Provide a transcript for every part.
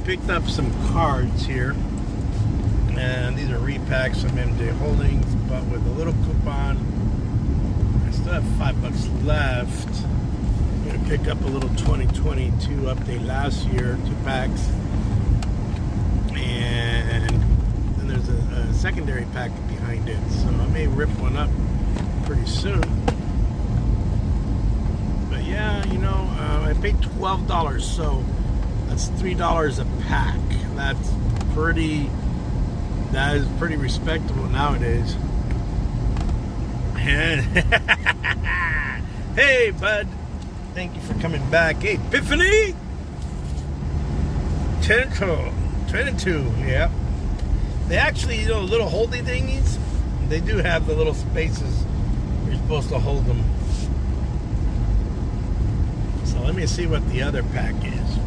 picked up some cards here, and these are repacks from MJ Holdings, but with a little coupon. I still have $5 left. I'm gonna pick up a little 2022 update last year, 2 packs, and then there's a secondary pack behind it, so I may rip one up pretty soon. But yeah, you know, I paid $12, so that's $3 a pack. That is pretty respectable nowadays. And hey, bud, thank you for coming back. Hey, Epiphany 22, yeah. They actually, you know, little holdy thingies, they do have the little spaces where you're supposed to hold them. So let me see what the other pack is.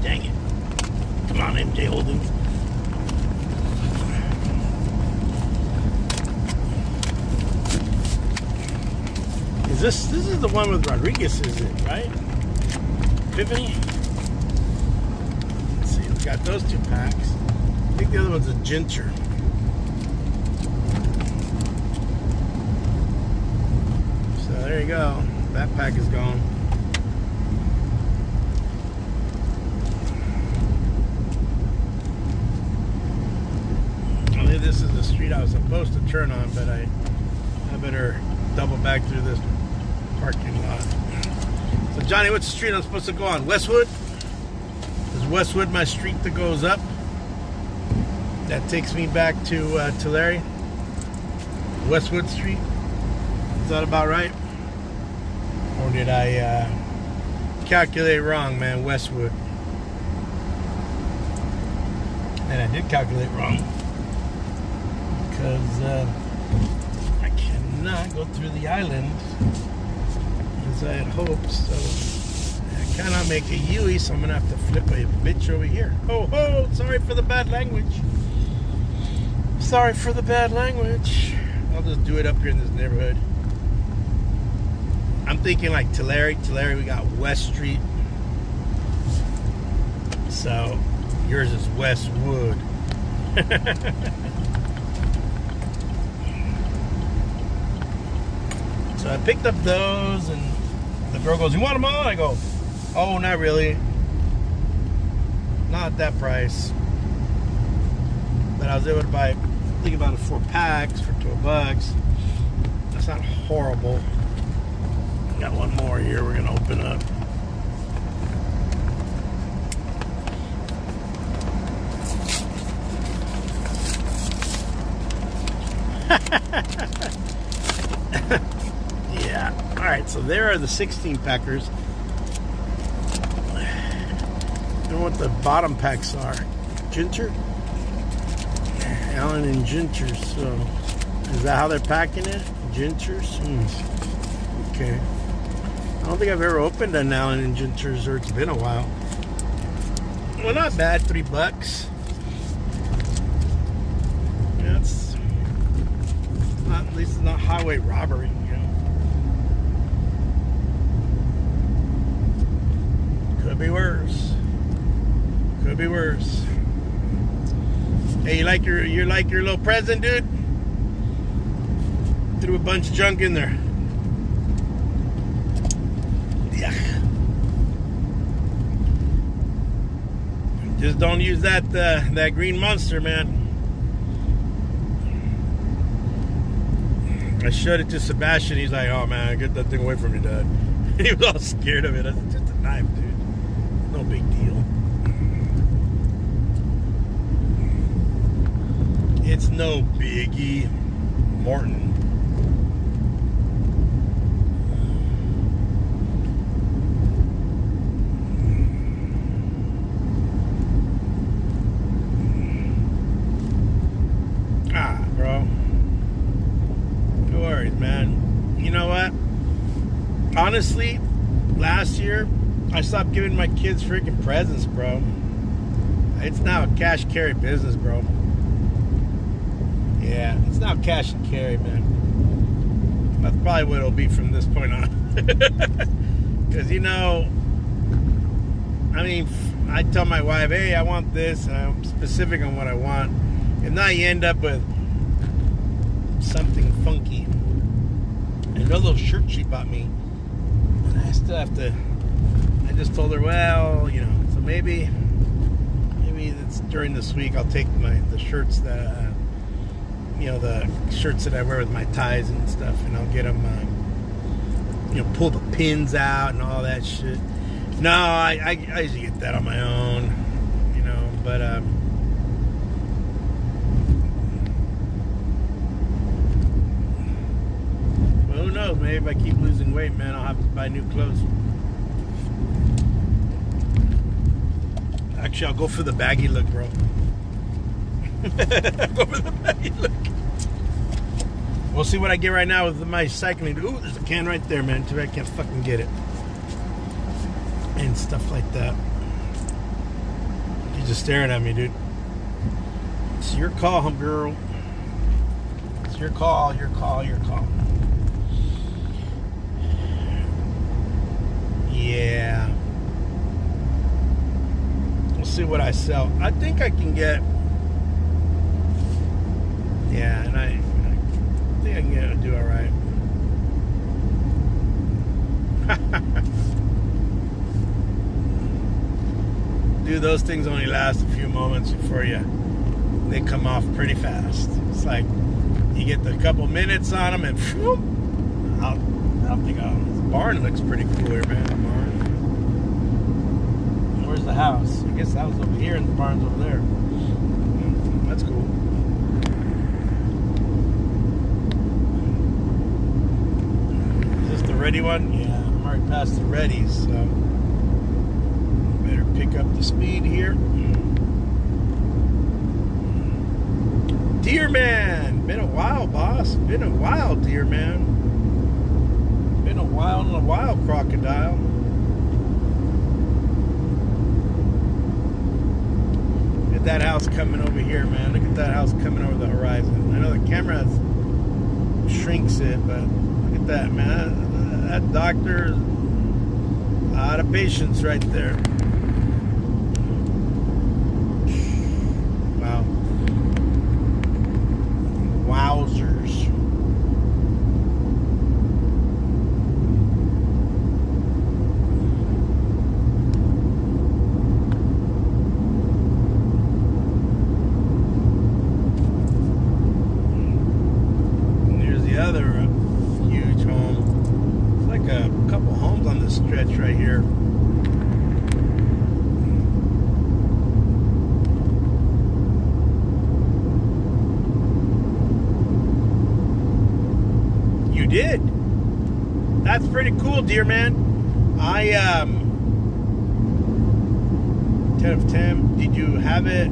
Dang it. Come on, MJ Holdings. This is the one with Rodriguez, is it, right? Epiphany? Let's see, we got those 2 packs. I think the other one's a Ginger. So there you go. That pack is gone. I think this is the street I was supposed to turn on, but I better double back through this parking lot. So Johnny, what's the street I'm supposed to go on? Westwood? Is Westwood my street that goes up? That takes me back to Tulare? Westwood Street? Is that about right? Or did I calculate wrong, man? Westwood. And I did calculate wrong. Because I cannot go through the island as I had hoped, so I cannot make a U-ey, so I'm gonna have to flip a bitch over here. Oh, sorry for the bad language. Sorry for the bad language. I'll just do it up here in this neighborhood. I'm thinking like Tulare, we got West Street. So yours is Westwood. So I picked up those, and the girl goes, "You want them all?" I go, "Oh, not really. Not at that price." But I was able to buy, I think about 4 packs for $12. That's not horrible. Got one more here we're gonna open up. Yeah. All right. So there are the 16 packers. I don't know what the bottom packs are. Ginger? Allen and Gingers. So is that how they're packing it? Gingers? Okay. I don't think I've ever opened an Allen and Gingers, or it's been a while. Well, not bad. $3. Yeah, it's not, at least it's not highway robbery, you know. Could be worse. Could be worse. Hey, you like your little present, dude? Threw a bunch of junk in there. Yeah. Just don't use that green monster, man. I showed it to Sebastian. He's like, "Oh man, get that thing away from me, Dad." He was all scared of it. I said, "Just a knife, dude. No big deal. It's no biggie." Morton. Bro. No worries, man. You know what? Honestly, last year, I stopped giving my kids freaking presents, bro. It's now a cash carry business, bro. Yeah, it's now cash and carry, man. That's probably what it'll be from this point on. Because, you know, I mean, I tell my wife, hey, I want this. And I'm specific on what I want. And now you end up with something funky. And a little shirt she bought me. And I still have to, I just told her, well, you know, so maybe it's during this week I'll take the shirts that, you know, the shirts that I wear with my ties and stuff, and I'll get them, you know, pull the pins out and all that shit. No, I usually get that on my own, you know, but, well, who knows, maybe if I keep losing weight, man, I'll have to buy new clothes. Actually, I'll go for the baggy look, bro. Go for the baggy look. We'll see what I get right now with my cycling. Ooh, there's a can right there, man. Too bad I can't fucking get it. And stuff like that. You're just staring at me, dude. It's your call, girl. It's your call, your call, your call. Yeah. We'll see what I sell. I think I can get... Yeah, and I think I can do all right. Dude, those things only last a few moments before they come off pretty fast. It's like you get the couple minutes on them and whoop, out they go. The barn looks pretty cool here, man. The barn. Where's the house? I guess the house is over here and the barn's over there. That's cool. Ready one? Yeah, I'm already past the readies, so better pick up the speed here. Deer man, been a while, boss. Been a while, deer man. Been a while and a while, crocodile. Look at that house coming over here, man. Look at that house coming over the horizon. I know the camera shrinks it, but look at that, man. That doctor, a lot of patience right there. Wow. Wowzers. And here's the other huge home. A couple homes on this stretch right here. You did. That's pretty cool, dear man. I 10 of 10. Did you have it?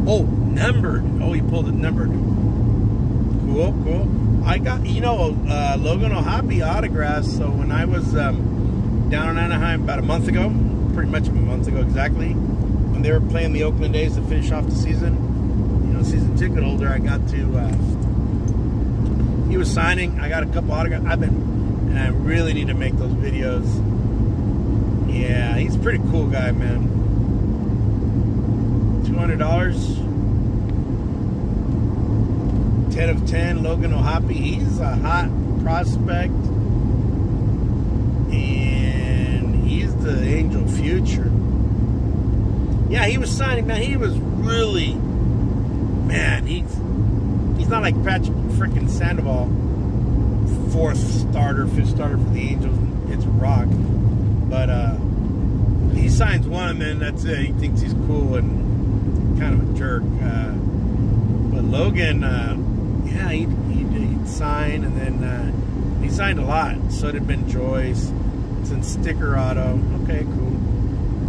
Oh, numbered. Oh, you pulled it numbered. Cool, cool. I got, you know, Logan O'Hoppe autographs. So when I was down in Anaheim about a month ago, pretty much a month ago exactly, when they were playing the Oakland A's to finish off the season, you know, season ticket holder, I got to, he was signing. I got a couple autographs. And I really need to make those videos. Yeah, he's a pretty cool guy, man. $200. 10 of 10, Logan O'Hoppe. He's a hot prospect, and he's the Angel future. Yeah, he was signing, man. He was really, man. He's not like Patrick freaking Sandoval, fifth starter for the Angels. It's rock, but he signs one, and then that's it. He thinks he's cool and kind of a jerk. But Logan. Yeah, he'd sign, and then he signed a lot. So did Ben Joyce. It's in sticker auto. Okay, cool.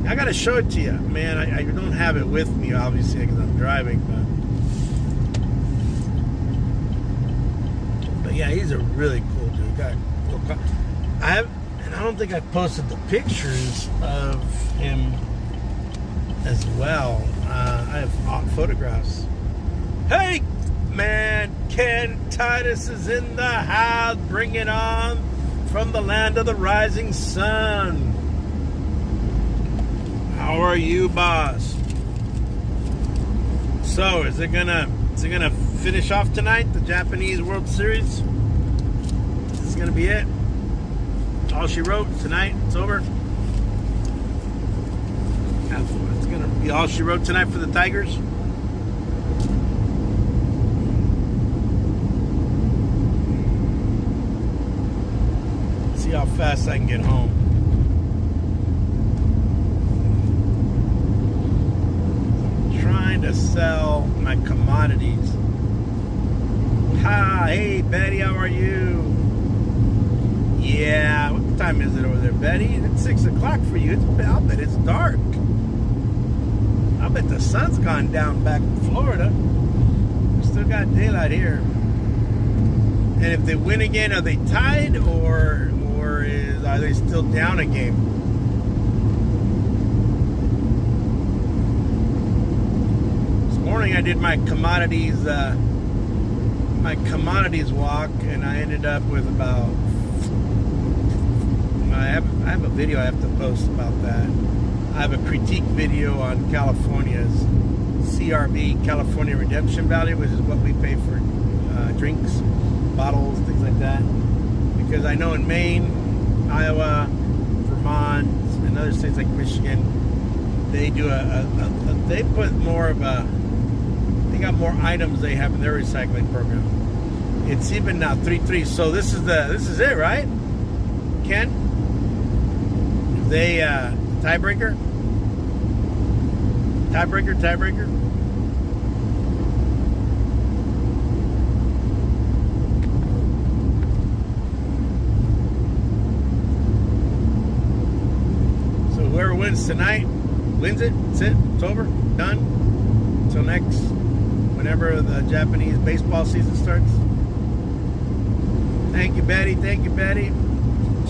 I got to show it to you. Man, I don't have it with me, obviously, because I'm driving. But yeah, he's a really cool dude. I don't think I posted the pictures of him as well. I have photographs. Hey! Man, Ken Titus is in the house. Bring it on from the land of the rising sun. How are you, boss? So, is it gonna finish off tonight, the Japanese World Series? Is this gonna be it? All she wrote tonight, it's over. It's gonna be all she wrote tonight for the Tigers. See how fast I can get home. I'm trying to sell my commodities. Hey Betty, how are you? Yeah, what time is it over there, Betty? It's 6 o'clock for you. I'll bet it's dark. I bet the sun's gone down back in Florida. We still got daylight here. And if they win again, are they tied or are they still down a game? This morning I did my commodities walk, and I ended up with about. I have a video I have to post about that. I have a critique video on California's CRV, California Redemption Value, which is what we pay for drinks, bottles, things like that. Because I know in Maine, Iowa, Vermont, and other states like Michigan, they do they put more of a, they got more items they have in their recycling program. It's even now 3-3. So this is it, right? Ken? They tiebreaker? Tiebreaker? So whoever wins tonight wins it. That's it. It's over. Done. Until next, whenever the Japanese baseball season starts. Thank you, Betty. Thank you, Betty.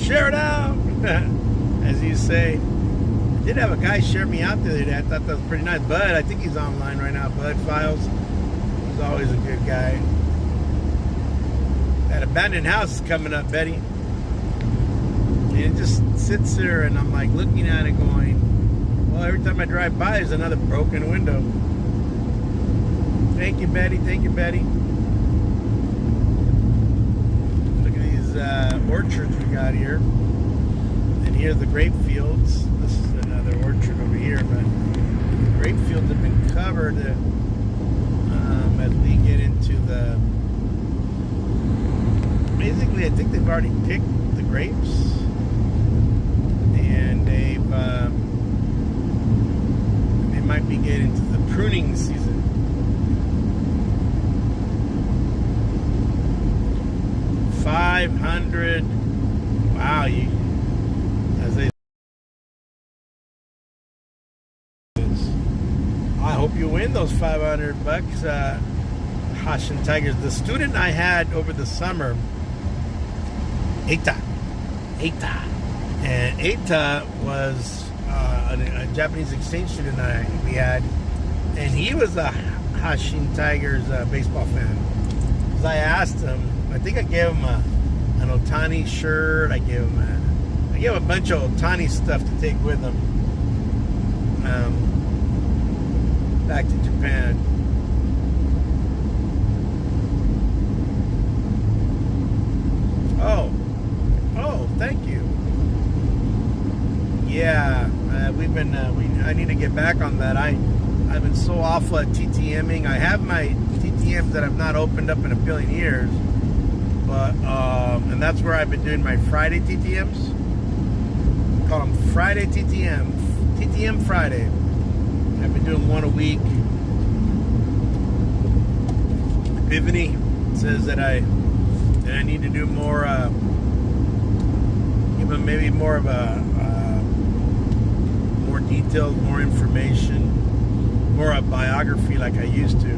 Share it out. As you say. I did have a guy share me out the other day. I thought that was pretty nice. Bud, I think he's online right now. Bud Files. He's always a good guy. That abandoned house is coming up, Betty. And it just sits there, and I'm like looking at it going, well, every time I drive by, there's another broken window. Thank you, Betty. Thank you, Betty. Look at these orchards we got here. And here's the grape fields. This is another orchard over here, but the grape fields have been covered as we get into the. Basically, I think they've already picked the grapes, and they might be getting into the pruning season. 500. Wow, I hope you win those $500, Hashin Tigers. The student I had over the summer, Eita, and Eita was a Japanese exchange student we had, and he was a Hashin Tigers baseball fan. Because I asked him, I think I gave him an Otani shirt. I gave him a bunch of Otani stuff to take with him back to Japan. Oh, thank you. Yeah, we've been. I need to get back on that. I've been so awful at TTMing. I have my TTMs that I've not opened up in a billion years, but and that's where I've been doing my Friday TTMs. I call them Friday TTM Friday. I've been doing one a week. EPIPHANY says that I need to do more. Give them maybe more of a more detailed, more information, more a biography like I used to.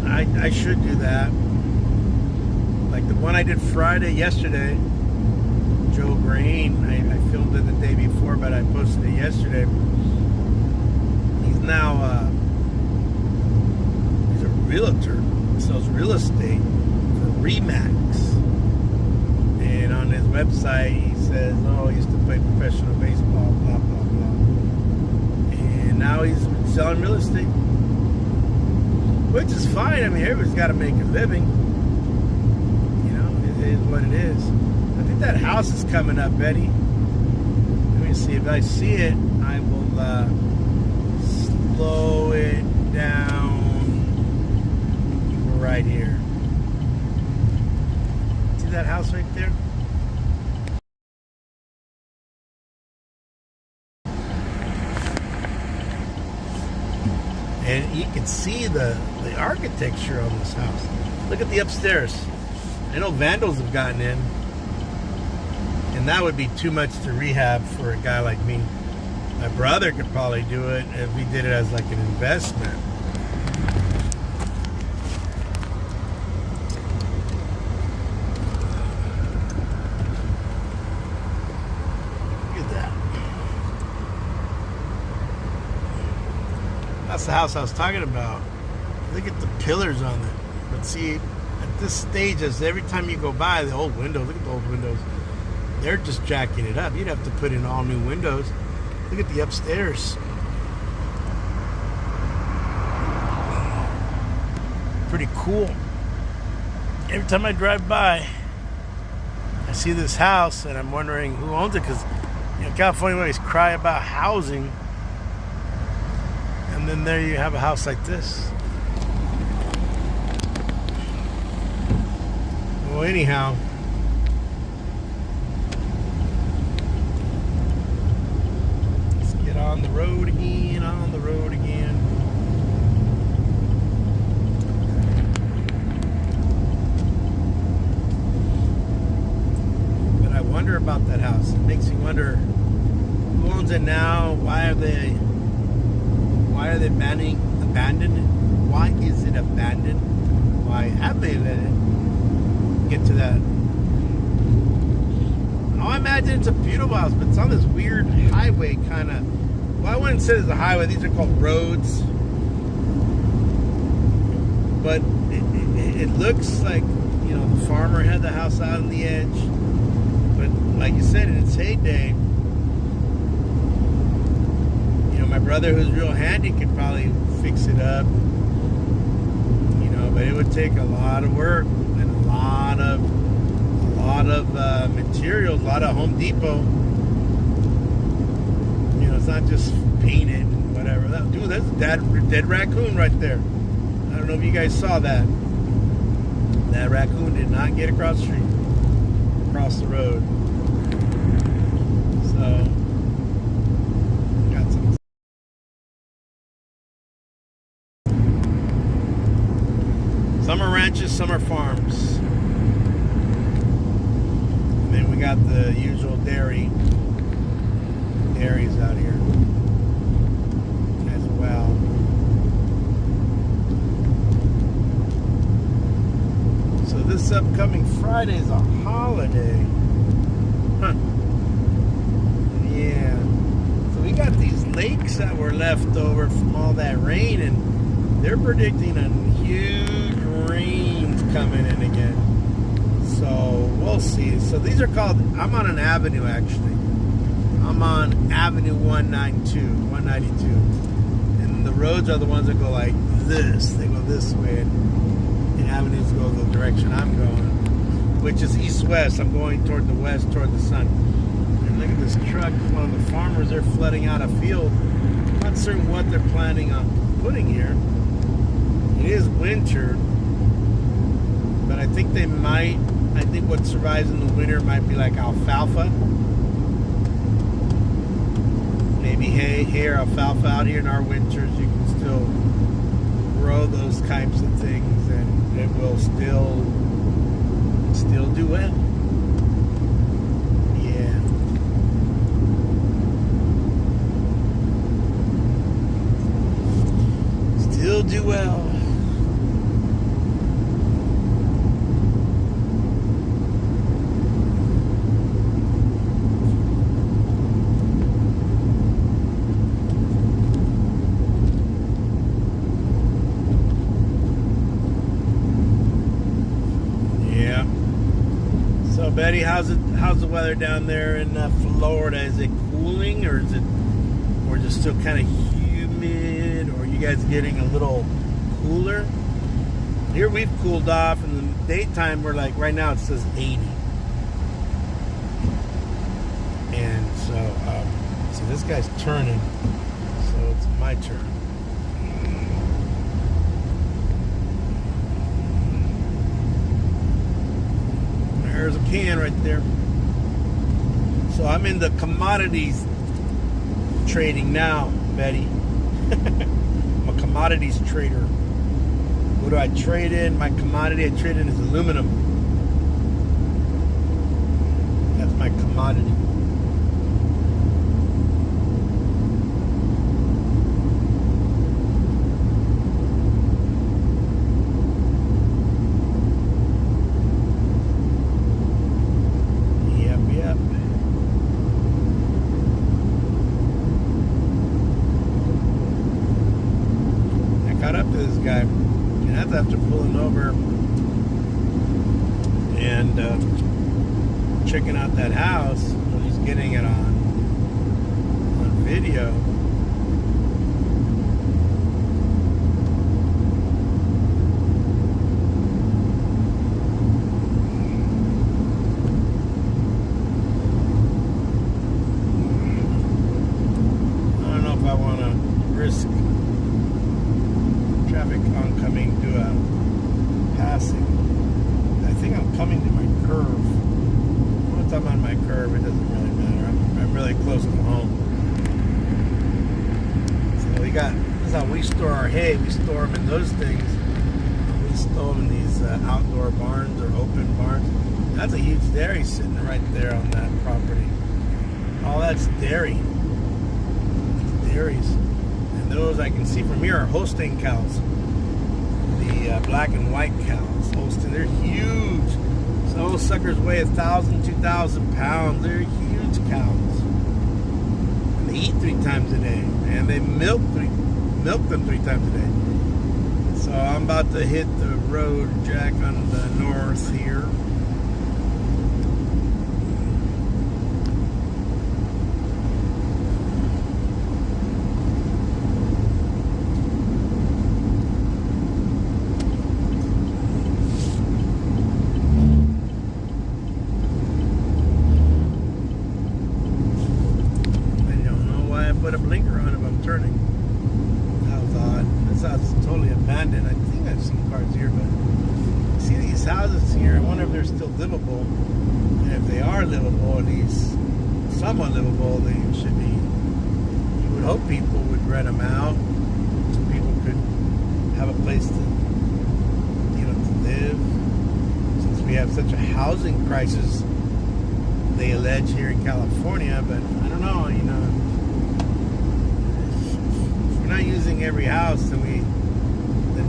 And I should do that. Like the one I did yesterday. Joe Green, I filmed it the day before, but I posted it yesterday. He's now he's a realtor, sells real estate for Remax. And on his website, he says, oh, he used to play professional baseball, blah, blah, blah. And now he's selling real estate, which is fine. I mean, everybody's got to make a living. You know, it is what it is. I think that house is coming up, Betty. Let me see. If I see it, I will slow it down right here. See that house right there? And you can see the architecture on this house. Look at the upstairs. I know vandals have gotten in, and that would be too much to rehab for a guy like me. My brother could probably do it if he did it as like an investment. Look at that. That's the house I was talking about. Look at the pillars on it. But see, at this stage, as every time you go by, the old windows, look at the old windows, they're just jacking it up. You'd have to put in all new windows. Look at the upstairs. Pretty cool. Every time I drive by, I see this house and I'm wondering who owns it, because California always cry about housing, and then there you have a house like this. Well, anyhow, let's get on the road again, on the road again. But I wonder about that house. It makes me wonder who owns it now. Why are they abandoned? Why is it abandoned? Why have they let it get to that? Oh, I imagine it's a beautiful house, but it's on this weird highway kind of. Well, I wouldn't say it's a highway. These are called roads. But it looks like, the farmer had the house out on the edge. But like you said, in its heyday, my brother, who's real handy, could probably fix it up. But it would take a lot of work and a lot of materials, a lot of Home Depot. It's not just paint it and whatever. Dude, that's a dead raccoon right there. I don't know if you guys saw that. That raccoon did not get across the street, across the road. So, got some. Some are ranches, some are farms. And then we got the usual dairies out here as well. So this upcoming Friday is a holiday. Huh. Yeah. So we got these lakes that were left over from all that rain, and they're predicting a huge rains coming in again. So we'll see. So these are called, I'm on an avenue actually. I'm on Avenue 192. And the roads are the ones that go like this. They go this way. And avenues go the direction I'm going, which is east-west. I'm going toward the west, toward the sun. And look at this truck. One of the farmers, they're flooding out a field. I'm not certain what they're planning on putting here. It is winter, but I think they might, I think what survives in the winter might be like alfalfa. Maybe hay or alfalfa. Out here in our winters, you can still grow those types of things, and it will still do well. Yeah. Still do well. Betty, how's the weather down there in Florida? Is it cooling, or is it still kind of humid, or are you guys getting a little cooler? Here we've cooled off. In the daytime, we're like, right now it says 80. And so this guy's turning, so it's my turn. There's a can right there. So I'm in the commodities trading now, Betty. I'm a commodities trader. What do I trade in? My commodity I trade in is aluminum. That's my commodity. Up to this guy, and that's after pulling over and checking out that house when he's getting it on video. I don't know if I want to risk traffic oncoming to a passing. I think I'm coming to my curve. Once I'm on my curve, it doesn't really matter. I'm really close to home. So this is how we store our hay. We store them in those things. We store them in these outdoor barns or open barns. That's a huge dairy sitting right there on that property. All that's dairy. Dairies. And those I can see from here are Holstein cows. The black and white cows. Holstein, they're huge. So those suckers weigh 1,000, 2,000 pounds. They're huge cows. And they eat 3 times a day. And they milk them 3 times a day. So I'm about to hit the road, Jack, on the north here. Put a blinker on if I'm turning. That was odd. This house is totally abandoned. I think I've seen cars here, but I see these houses here. I wonder if they're still livable. And if they are livable, at least somewhat livable, they should be. You would hope people would rent them out so people could have a place to, to live. Since we have such a housing crisis, they allege here in California, but I don't know, we're not using every house, then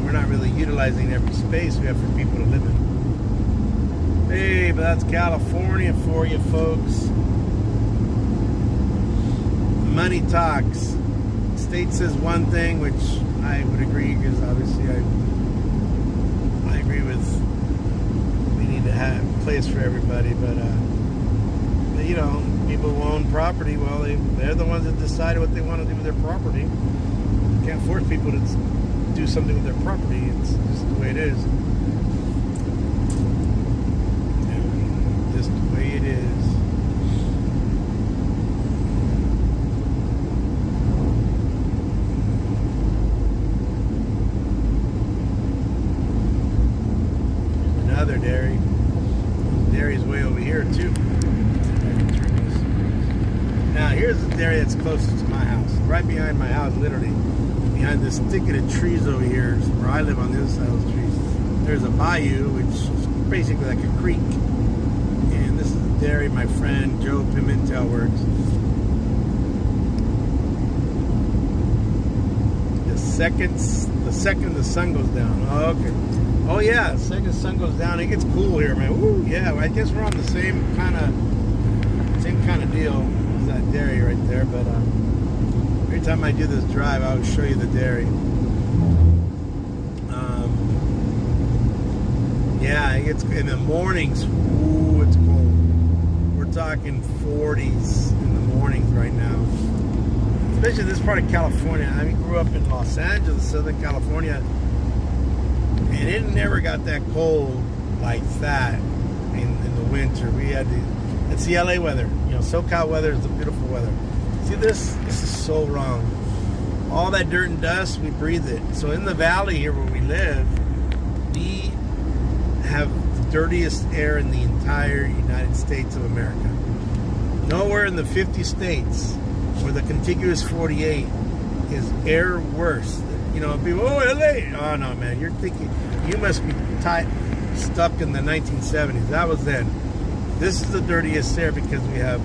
we're not really utilizing every space we have for people to live in. Hey, but that's California for you, folks. Money talks. The state says one thing, which I would agree, because obviously I agree with we need to have a place for everybody, but people who own property, well, they're the ones that decide what they want to do with their property. You can't force people to do something with their property. It's just the way it is. Just the way it is. Another dairy. Dairy's way over here too. Now here's the dairy that's closest to my house. Right behind my house, literally. Behind this thicket of trees over here, where I live on the other side of those trees, there's a bayou, which is basically like a creek. And this is the dairy my friend Joe Pimentel works. The second the sun goes down. Oh, okay. Oh yeah, the second the sun goes down, it gets cool here, man. Woo, yeah. I guess we're on the same kind of deal. There's that dairy right there, but every time I do this drive, I'll show you the dairy. Yeah, it gets in the mornings. Ooh, it's cold. talking 40s in the mornings right now. Especially this part of California. I mean, grew up in Los Angeles, Southern California, and it never got that cold like that in the winter. We had it's the LA weather. You know, SoCal weather is the beautiful weather. See this? This is so wrong. All that dirt and dust, we breathe it. So in the valley here where we live, we have the dirtiest air in the entire United States of America. Nowhere in the 50 states or the contiguous 48 is air worse. You know, people, oh, LA. Oh, no, man. You're thinking, you must be stuck in the 1970s. That was then. This is the dirtiest air because we have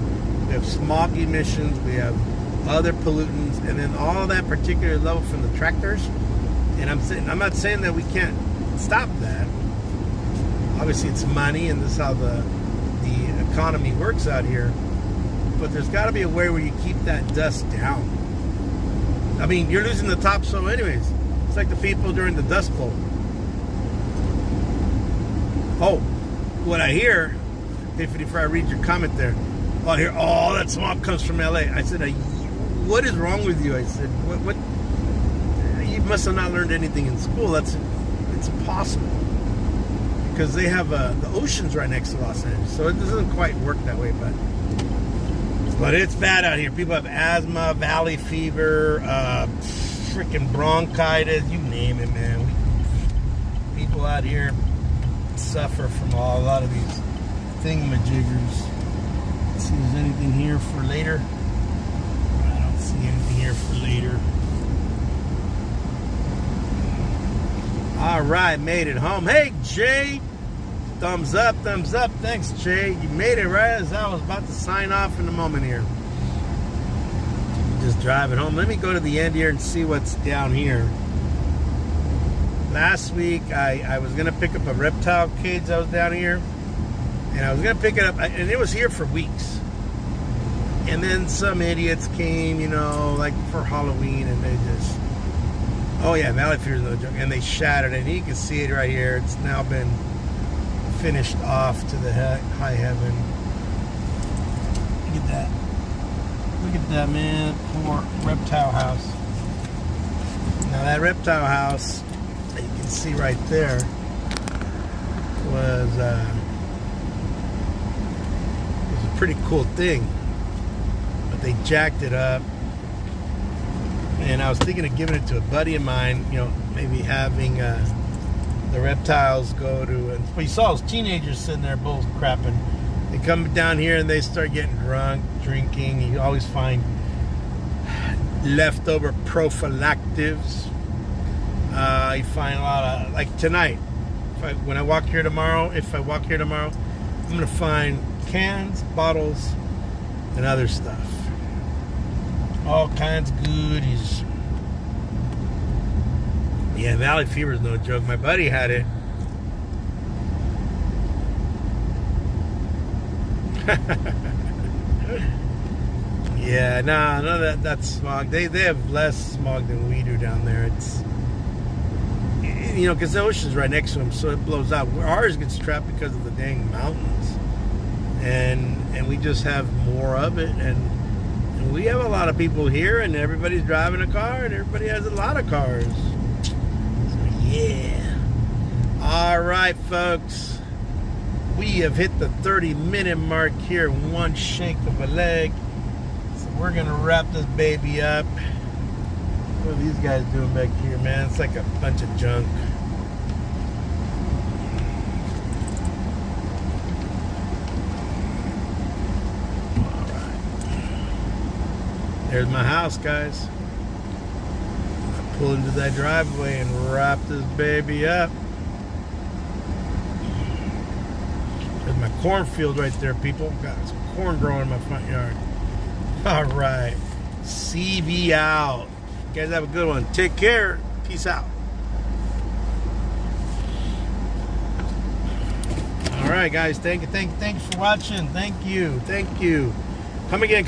smog emissions, we have other pollutants, and then all that particular level from the tractors. And I'm not saying that we can't stop that. Obviously, it's money, and this is how the economy works out here. But there's got to be a way where you keep that dust down. I mean, you're losing the topsoil anyways. It's like the people during the Dust Bowl. Oh, what I hear, before I read your comment there, I hear, oh, that smog comes from LA. I said, what is wrong with you? I said, what? You must have not learned anything in school. It's impossible. Because they have the oceans right next to Los Angeles. So it doesn't quite work that way, but it's bad out here. People have asthma, valley fever, freaking bronchitis, you name it, man. People out here suffer from a lot of these thingamajiggers. Let's see if there's anything here for later. I don't see anything here for later. All right, made it home. Hey, Jay. Thumbs up, thumbs up. Thanks, Jay. You made it right as I was about to sign off in a moment here. Just driving home. Let me go to the end here and see what's down here. Last week, I was going to pick up a reptile cage that was down here. And I was going to pick it up, and it was here for weeks. And then some idiots came, you know, like for Halloween, and they just, oh yeah, Valley Fever is no joke. And they shattered it. And you can see it right here. It's now been finished off to the high heaven. Look at that. Look at that, man. Poor reptile house. Now that reptile house that you can see right there was a pretty cool thing. But they jacked it up. And I was thinking of giving it to a buddy of mine, you know, maybe having the reptiles go to, and you saw those teenagers sitting there bull crapping. They come down here and they start getting drunk, drinking. You always find leftover prophylactives. You find a lot of, like tonight, when I walk here tomorrow, I'm going to find cans, bottles, and other stuff. All kinds of goodies. Yeah, Valley Fever is no joke. My buddy had it. Yeah, none of that's smog. They have less smog than we do down there. It's, you know, because the ocean's right next to them, so it blows out. Ours gets trapped because of the dang mountains, and we just have more of it. And we have a lot of people here, and everybody's driving a car, and everybody has a lot of cars. Yeah. All right, folks. We have hit the 30-minute mark here, one shake of a leg. So we're going to wrap this baby up. What are these guys doing back here, man? It's like a bunch of junk. All right. There's my house, guys. Pull into that driveway and wrap this baby up. There's my cornfield right there, people. Got some corn growing in my front yard. All right. CV out. You guys have a good one. Take care. Peace out. All right, guys. Thank you for watching. Thank you. Come again.